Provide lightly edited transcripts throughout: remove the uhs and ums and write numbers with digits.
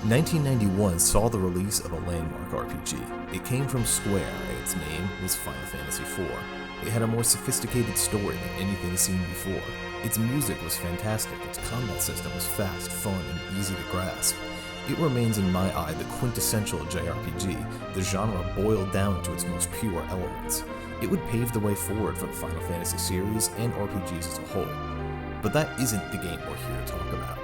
1991 saw the release of a landmark RPG. It came from Square, and its name was Final Fantasy IV. It had a more sophisticated story than anything seen before. Its music was fantastic, its combat system was fast, fun, and easy to grasp. It remains in my eye the quintessential JRPG, the genre boiled down to its most pure elements. It would pave the way forward for the Final Fantasy series and RPGs as a whole. But that isn't the game we're here to talk about.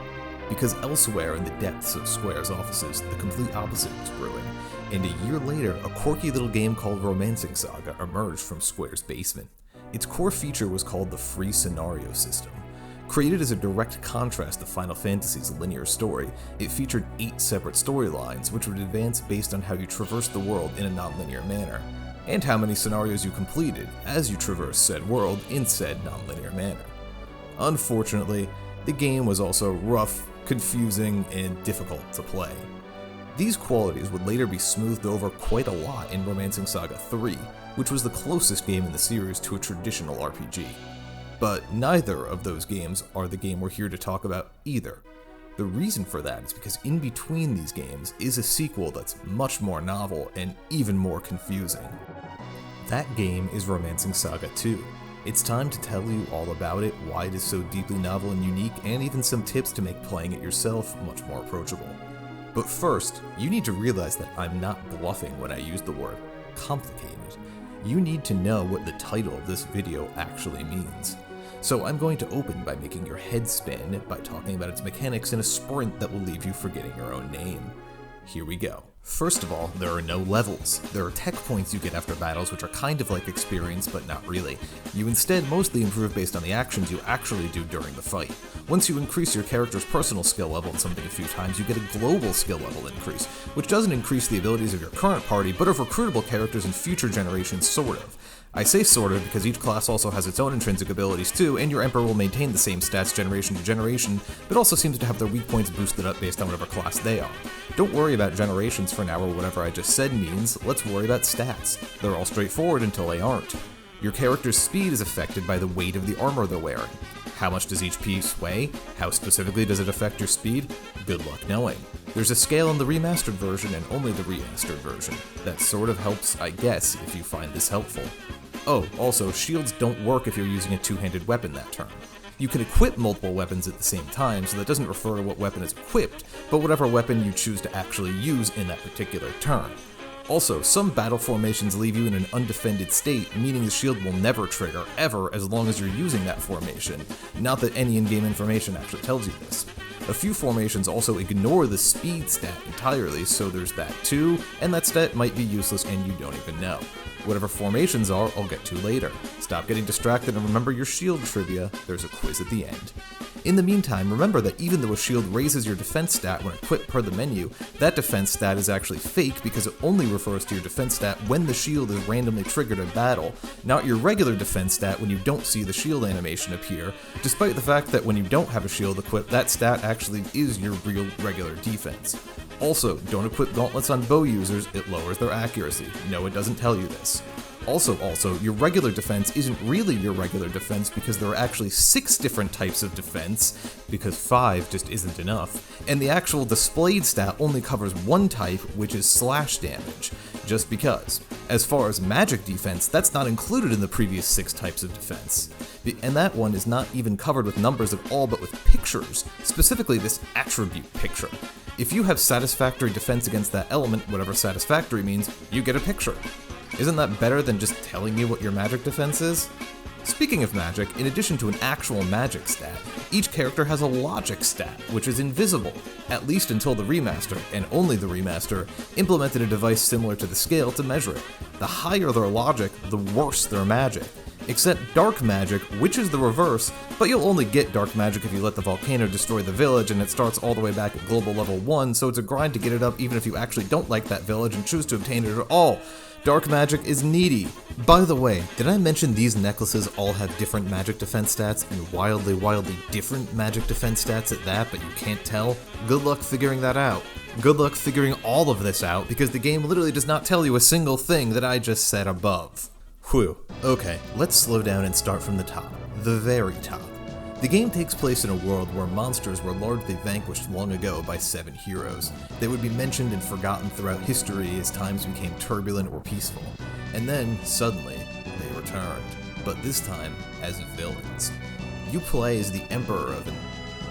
Because elsewhere in the depths of Square's offices, the complete opposite was brewing, and a year later, a quirky little game called Romancing Saga emerged from Square's basement. Its core feature was called the Free Scenario System. Created as a direct contrast to Final Fantasy's linear story, it featured 8 separate storylines which would advance based on how you traversed the world in a non-linear manner, and how many scenarios you completed as you traversed said world in said non-linear manner. Unfortunately, the game was also rough, confusing, and difficult to play. These qualities would later be smoothed over quite a lot in Romancing Saga 3, which was the closest game in the series to a traditional RPG. But neither of those games are the game we're here to talk about either. The reason for that is because in between these games is a sequel that's much more novel and even more confusing. That game is Romancing Saga 2. It's time to tell you all about it, why it is so deeply novel and unique, and even some tips to make playing it yourself much more approachable. But first, you need to realize that I'm not bluffing when I use the word complicated. You need to know what the title of this video actually means. So I'm going to open by making your head spin by talking about its mechanics in a sprint that will leave you forgetting your own name. Here we go. First of all, there are no levels. There are tech points you get after battles which are kind of like experience, but not really. You instead mostly improve based on the actions you actually do during the fight. Once you increase your character's personal skill level in something a few times, you get a global skill level increase, which doesn't increase the abilities of your current party, but of recruitable characters in future generations, sort of. I say sort of because each class also has its own intrinsic abilities too, and your Emperor will maintain the same stats generation to generation, but also seems to have their weak points boosted up based on whatever class they are. Don't worry about generations for now or whatever I just said means, let's worry about stats. They're all straightforward until they aren't. Your character's speed is affected by the weight of the armor they're wearing. How much does each piece weigh? How specifically does it affect your speed? Good luck knowing. There's a scale in the remastered version and only the remastered version. That sort of helps, I guess, if you find this helpful. Oh, also, shields don't work if you're using a two-handed weapon that turn. You can equip multiple weapons at the same time, so that doesn't refer to what weapon is equipped, but whatever weapon you choose to actually use in that particular turn. Also, some battle formations leave you in an undefended state, meaning the shield will never trigger, ever, as long as you're using that formation. Not that any in-game information actually tells you this. A few formations also ignore the speed stat entirely, so there's that too, and that stat might be useless and you don't even know. Whatever formations are, I'll get to later. Stop getting distracted and remember your shield trivia, there's a quiz at the end. In the meantime, remember that even though a shield raises your defense stat when equipped per the menu, that defense stat is actually fake because it only refers to your defense stat when the shield is randomly triggered in battle, not your regular defense stat when you don't see the shield animation appear, despite the fact that when you don't have a shield equipped, that stat actually is your real regular defense. Also, don't equip gauntlets on bow users, it lowers their accuracy. No, it doesn't tell you this. Also, your regular defense isn't really your regular defense because there are actually 6 different types of defense, because 5 just isn't enough, and the actual displayed stat only covers one type, which is slash damage, just because. As far as magic defense, that's not included in the previous 6 types of defense. And that one is not even covered with numbers at all, but with pictures, specifically this attribute picture. If you have satisfactory defense against that element, whatever satisfactory means, you get a picture. Isn't that better than just telling you what your magic defense is? Speaking of magic, in addition to an actual magic stat, each character has a logic stat, which is invisible, at least until the remaster, and only the remaster, implemented a device similar to the scale to measure it. The higher their logic, the worse their magic. Except dark magic, which is the reverse, but you'll only get dark magic if you let the volcano destroy the village and it starts all the way back at global level 1, so it's a grind to get it up even if you actually don't like that village and choose to obtain it at all. Dark magic is needy. By the way, did I mention these necklaces all have different magic defense stats and wildly different magic defense stats at that, but you can't tell? Good luck figuring that out. Good luck figuring all of this out because the game literally does not tell you a single thing that I just said above. Whew. Okay, let's slow down and start from the top. The very top. The game takes place in a world where monsters were largely vanquished long ago by 7 heroes. They would be mentioned and forgotten throughout history as times became turbulent or peaceful. And then, suddenly, they returned. But this time, as villains. You play as the Emperor of an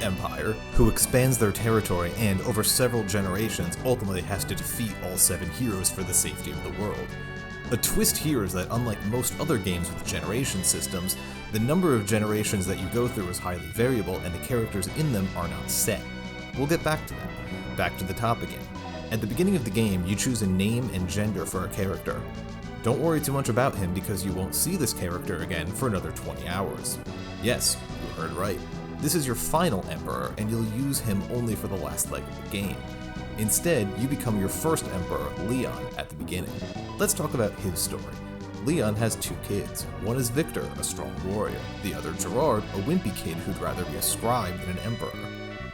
empire who expands their territory and, over several generations, ultimately has to defeat all 7 heroes for the safety of the world. A twist here is that unlike most other games with generation systems, the number of generations that you go through is highly variable and the characters in them are not set. We'll get back to that. Back to the top again. At the beginning of the game, you choose a name and gender for a character. Don't worry too much about him because you won't see this character again for another 20 hours. Yes, you heard right. This is your final Emperor and you'll use him only for the last leg of the game. Instead, you become your first Emperor, Leon, at the beginning. Let's talk about his story. Leon has 2 kids. One is Victor, a strong warrior. The other, Gerard, a wimpy kid who'd rather be a scribe than an emperor.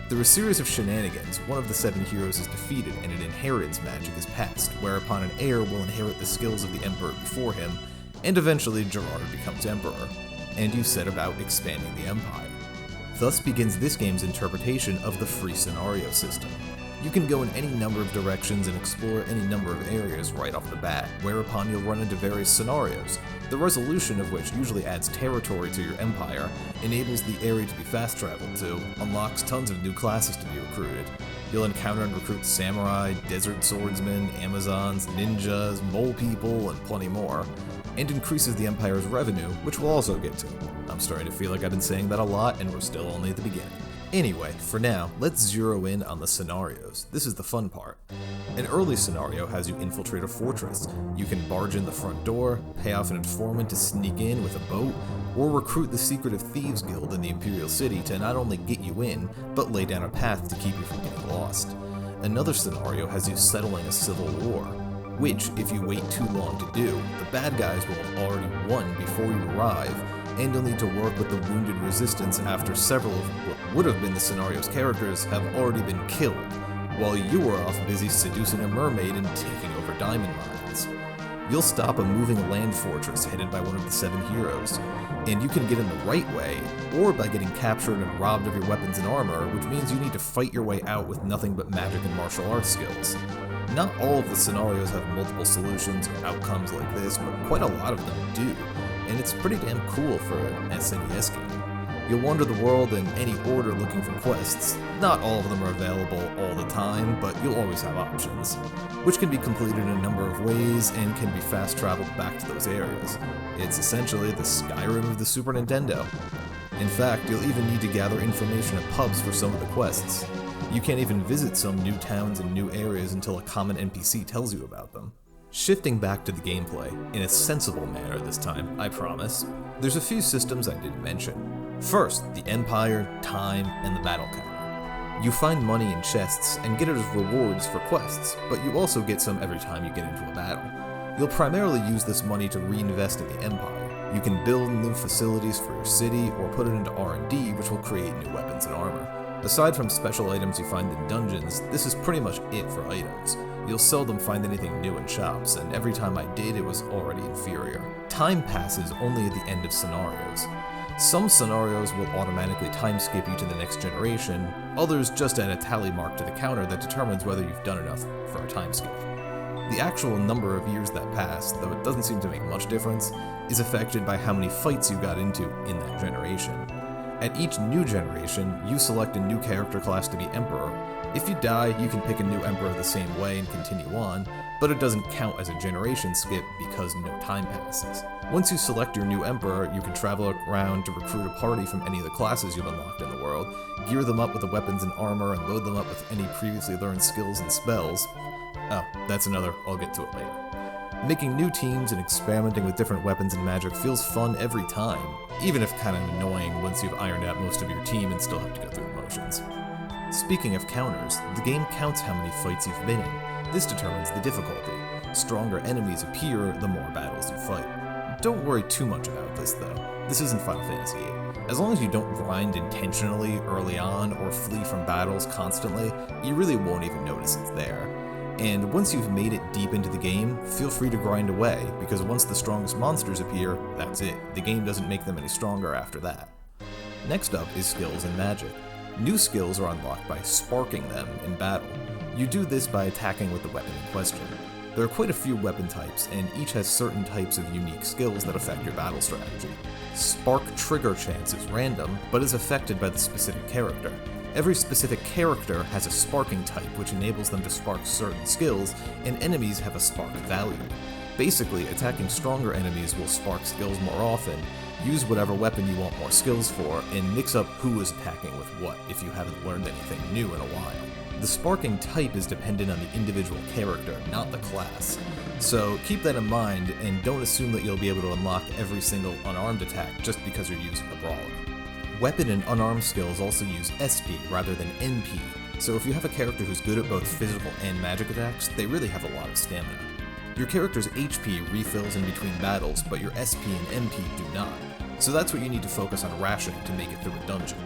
Through a series of shenanigans, one of the 7 heroes is defeated and an inheritance magic is passed, whereupon an heir will inherit the skills of the emperor before him, and eventually Gerard becomes emperor, and you set about expanding the empire. Thus begins this game's interpretation of the free scenario system. You can go in any number of directions and explore any number of areas right off the bat, whereupon you'll run into various scenarios, the resolution of which usually adds territory to your empire, enables the area to be fast traveled to, unlocks tons of new classes to be recruited. You'll encounter and recruit samurai, desert swordsmen, Amazons, ninjas, mole people, and plenty more, and increases the empire's revenue, which we'll also get to. I'm starting to feel like I've been saying that a lot, and we're still only at the beginning. Anyway, for now, let's zero in on the scenarios. This is the fun part. An early scenario has you infiltrate a fortress. You can barge in the front door, pay off an informant to sneak in with a boat, or recruit the secretive thieves guild in the Imperial City to not only get you in, but lay down a path to keep you from getting lost. Another scenario has you settling a civil war, which, if you wait too long to do, the bad guys will have already won before you arrive, and you'll need to work with the wounded resistance after several of what would have been the scenario's characters have already been killed, while you were off busy seducing a mermaid and taking over diamond mines. You'll stop a moving land fortress headed by one of the 7 heroes, and you can get in the right way, or by getting captured and robbed of your weapons and armor, which means you need to fight your way out with nothing but magic and martial arts skills. Not all of the scenarios have multiple solutions or outcomes like this, but quite a lot of them do, and it's pretty damn cool for an SNES game. You'll wander the world in any order looking for quests. Not all of them are available all the time, but you'll always have options, which can be completed in a number of ways and can be fast traveled back to those areas. It's essentially the Skyrim of the Super Nintendo. In fact, you'll even need to gather information at pubs for some of the quests. You can't even visit some new towns and new areas until a common NPC tells you about them. Shifting back to the gameplay, in a sensible manner this time, I promise, there's a few systems I didn't mention. First, the Empire, time, and the battle counter. You find money in chests and get it as rewards for quests, but you also get some every time you get into a battle. You'll primarily use this money to reinvest in the Empire. You can build new facilities for your city or put it into R&D, which will create new weapons and armor. Aside from special items you find in dungeons, this is pretty much it for items. You'll seldom find anything new in shops, and every time I did, it was already inferior. Time passes only at the end of scenarios. Some scenarios will automatically time skip you to the next generation, others just add a tally mark to the counter that determines whether you've done enough for a time skip. The actual number of years that pass, though it doesn't seem to make much difference, is affected by how many fights you got into in that generation. At each new generation, you select a new character class to be Emperor. If you die, you can pick a new Emperor the same way and continue on, but it doesn't count as a generation skip because no time passes. Once you select your new Emperor, you can travel around to recruit a party from any of the classes you've unlocked in the world, gear them up with the weapons and armor, and load them up with any previously learned skills and spells. Oh, that's another, I'll get to it later. Making new teams and experimenting with different weapons and magic feels fun every time, even if kind of annoying once you've ironed out most of your team and still have to go through the motions. Speaking of counters, the game counts how many fights you've been in. This determines the difficulty. Stronger enemies appear the more battles you fight. Don't worry too much about this though. This isn't Final Fantasy VIII. As long as you don't grind intentionally early on or flee from battles constantly, you really won't even notice it's there. And once you've made it deep into the game, feel free to grind away, because once the strongest monsters appear, that's it. The game doesn't make them any stronger after that. Next up is skills and magic. New skills are unlocked by sparking them in battle. You do this by attacking with the weapon in question. There are quite a few weapon types, and each has certain types of unique skills that affect your battle strategy. Spark trigger chance is random, but is affected by the specific character. Every specific character has a sparking type, which enables them to spark certain skills, and enemies have a spark value. Basically, attacking stronger enemies will spark skills more often, use whatever weapon you want more skills for, and mix up who is attacking with what if you haven't learned anything new in a while. The sparking type is dependent on the individual character, not the class. So keep that in mind, and don't assume that you'll be able to unlock every single unarmed attack just because you're using the brawler. Weapon and unarmed skills also use SP rather than NP, so if you have a character who's good at both physical and magic attacks, they really have a lot of stamina. Your character's HP refills in between battles, but your SP and MP do not, so that's what you need to focus on rationing to make it through a dungeon.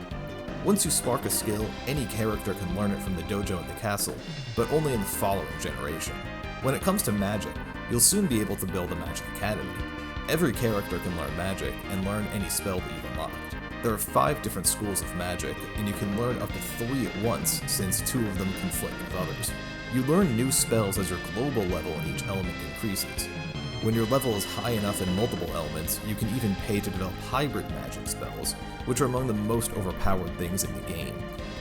Once you spark a skill, any character can learn it from the dojo in the castle, but only in the following generation. When it comes to magic, you'll soon be able to build a magic academy. Every character can learn magic and learn any spell that you've unlocked. There are 5 different schools of magic, and you can learn up to 3 at once, since 2 of them conflict with others. You learn new spells as your global level in each element increases. When your level is high enough in multiple elements, you can even pay to develop hybrid magic spells, which are among the most overpowered things in the game.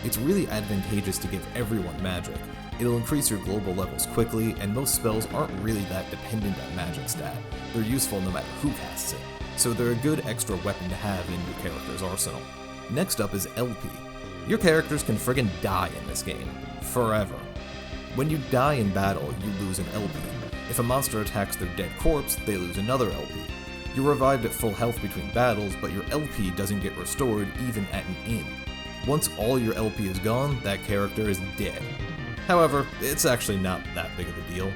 It's really advantageous to give everyone magic. It'll increase your global levels quickly, and most spells aren't really that dependent on magic stat. They're useful no matter who casts it, so they're a good extra weapon to have in your character's arsenal. Next up is LP. Your characters can friggin' die in this game. Forever. When you die in battle, you lose an LP. If a monster attacks their dead corpse, they lose another LP. You're revived at full health between battles, but your LP doesn't get restored even at an inn. Once all your LP is gone, that character is dead. However, it's actually not that big of a deal.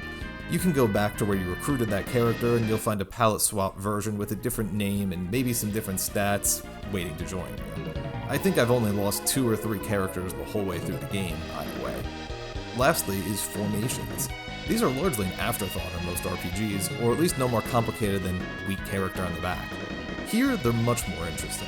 You can go back to where you recruited that character and you'll find a palette swap version with a different name and maybe some different stats waiting to join you. I think I've only lost 2 or 3 characters the whole way through the game, either way. Lastly is formations. These are largely an afterthought in most RPGs, or at least no more complicated than weak character on the back. Here, they're much more interesting.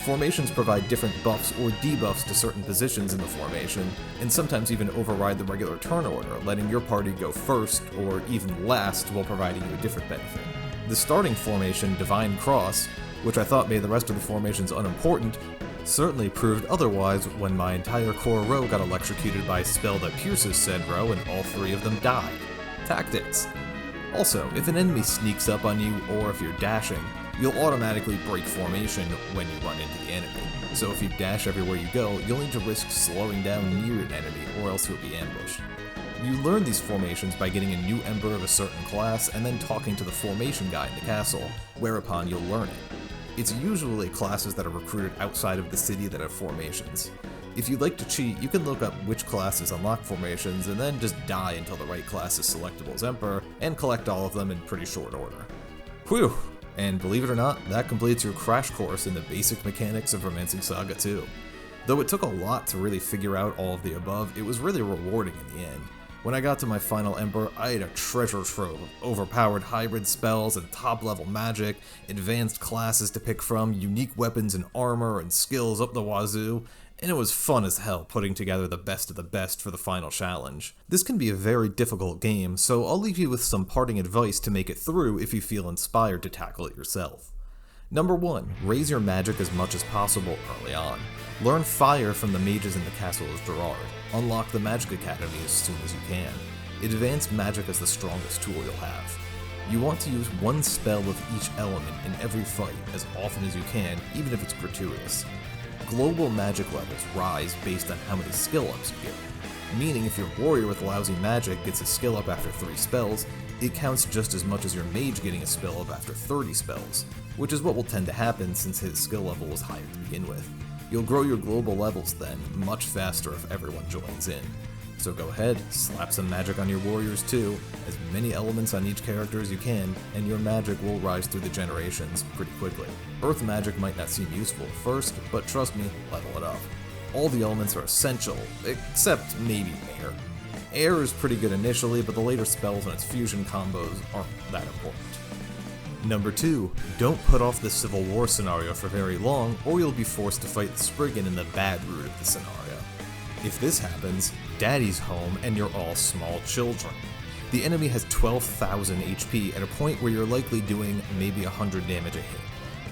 Formations provide different buffs or debuffs to certain positions in the formation, and sometimes even override the regular turn order, letting your party go first or even last while providing you a different benefit. The starting formation, Divine Cross, which I thought made the rest of the formations unimportant, certainly proved otherwise when my entire core row got electrocuted by a spell that pierces said row and all 3 of them died. Tactics. Also, if an enemy sneaks up on you or if you're dashing, you'll automatically break formation when you run into the enemy. So if you dash everywhere you go, you'll need to risk slowing down near an enemy or else you'll be ambushed. You learn these formations by getting a new ember of a certain class and then talking to the formation guy in the castle, whereupon you'll learn it. It's usually classes that are recruited outside of the city that have formations. If you'd like to cheat, you can look up which classes unlock formations and then just die until the right class is selectable as Emperor and collect all of them in pretty short order. Whew! And believe it or not, that completes your crash course in the basic mechanics of Romancing Saga 2. Though it took a lot to really figure out all of the above, it was really rewarding in the end. When I got to my final Emperor, I had a treasure trove of overpowered hybrid spells and top-level magic, advanced classes to pick from, unique weapons and armor and skills up the wazoo, and it was fun as hell putting together the best of the best for the final challenge. This can be a very difficult game, so I'll leave you with some parting advice to make it through if you feel inspired to tackle it yourself. Number 1, raise your magic as much as possible early on. Learn fire from the mages in the castle of Gerard. Unlock the Magic Academy as soon as you can. Advanced magic is the strongest tool you'll have. You want to use one spell of each element in every fight as often as you can, even if it's gratuitous. Global magic levels rise based on how many skill ups you get. Meaning if your warrior with lousy magic gets a skill up after 3 spells, it counts just as much as your mage getting a spell up after 30 spells, which is what will tend to happen since his skill level was higher to begin with. You'll grow your global levels then, much faster if everyone joins in. So go ahead, slap some magic on your warriors too, as many elements on each character as you can, and your magic will rise through the generations pretty quickly. Earth magic might not seem useful at first, but trust me, level it up. All the elements are essential, except maybe air. Air is pretty good initially, but the later spells and its fusion combos aren't that important. Number 2, don't put off the Civil War scenario for very long, or you'll be forced to fight the Spriggan in the bad route of the scenario. If this happens, Daddy's home and you're all small children. The enemy has 12,000 HP at a point where you're likely doing maybe 100 damage a hit.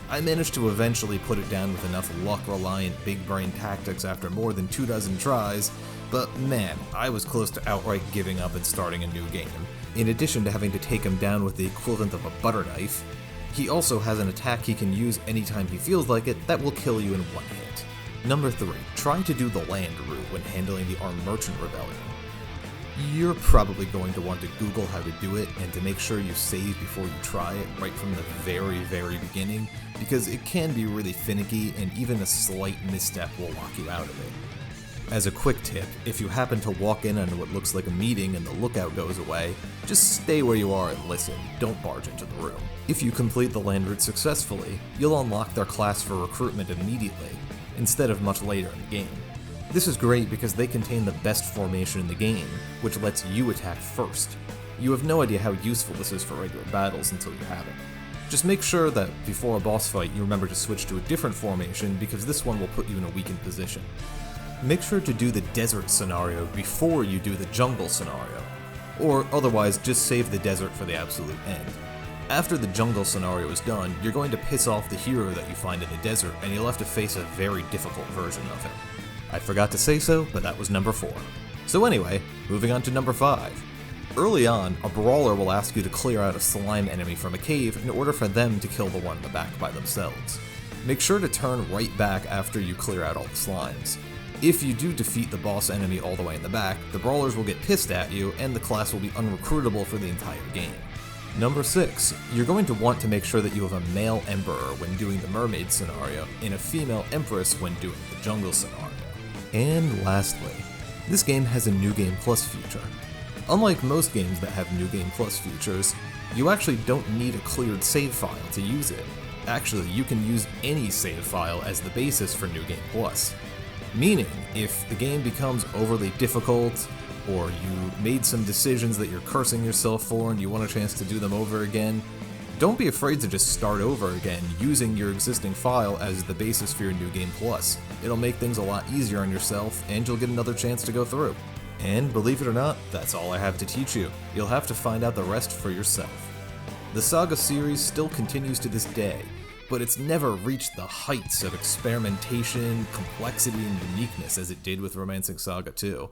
I managed to eventually put it down with enough luck-reliant big brain tactics after more than 24 tries, but man, I was close to outright giving up and starting a new game. In addition to having to take him down with the equivalent of a butter knife, he also has an attack he can use anytime he feels like it that will kill you in one hit. Number 3, try to do the land route when handling the Armed Merchant Rebellion. You're probably going to want to Google how to do it and to make sure you save before you try it right from the very beginning, because it can be really finicky and even a slight misstep will lock you out of it. As a quick tip, if you happen to walk in on what looks like a meeting and the lookout goes away, just stay where you are and listen, don't barge into the room. If you complete the land route successfully, you'll unlock their class for recruitment immediately, instead of much later in the game. This is great because they contain the best formation in the game, which lets you attack first. You have no idea how useful this is for regular battles until you have it. Just make sure that before a boss fight you remember to switch to a different formation because this one will put you in a weakened position. Make sure to do the desert scenario before you do the jungle scenario, or otherwise just save the desert for the absolute end. After the jungle scenario is done, you're going to piss off the hero that you find in the desert and you'll have to face a very difficult version of him. I forgot to say so, but that was number 4. So anyway, moving on to number 5. Early on, a brawler will ask you to clear out a slime enemy from a cave in order for them to kill the one in the back by themselves. Make sure to turn right back after you clear out all the slimes. If you do defeat the boss enemy all the way in the back, the brawlers will get pissed at you and the class will be unrecruitable for the entire game. Number 6, you're going to want to make sure that you have a male emperor when doing the mermaid scenario and a female empress when doing the jungle scenario. And lastly, this game has a New Game Plus feature. Unlike most games that have New Game Plus features, you actually don't need a cleared save file to use it. Actually, you can use any save file as the basis for New Game Plus. Meaning, if the game becomes overly difficult, or you made some decisions that you're cursing yourself for and you want a chance to do them over again, don't be afraid to just start over again using your existing file as the basis for your New Game Plus. It'll make things a lot easier on yourself and you'll get another chance to go through. And believe it or not, that's all I have to teach you. You'll have to find out the rest for yourself. The SaGa series still continues to this day, but it's never reached the heights of experimentation, complexity, and uniqueness as it did with Romancing Saga 2.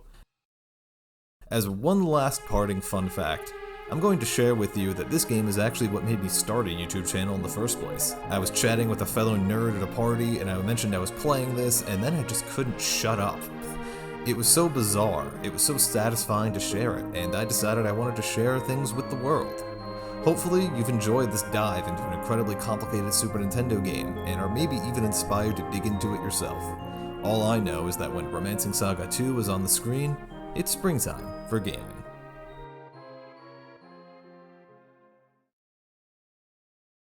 As one last parting fun fact, I'm going to share with you that this game is actually what made me start a YouTube channel in the first place. I was chatting with a fellow nerd at a party and I mentioned I was playing this and then I just couldn't shut up. It was so bizarre, it was so satisfying to share it, and I decided I wanted to share things with the world. Hopefully you've enjoyed this dive into an incredibly complicated Super Nintendo game and are maybe even inspired to dig into it yourself. All I know is that when Romancing Saga 2 is on the screen, it's springtime for gaming.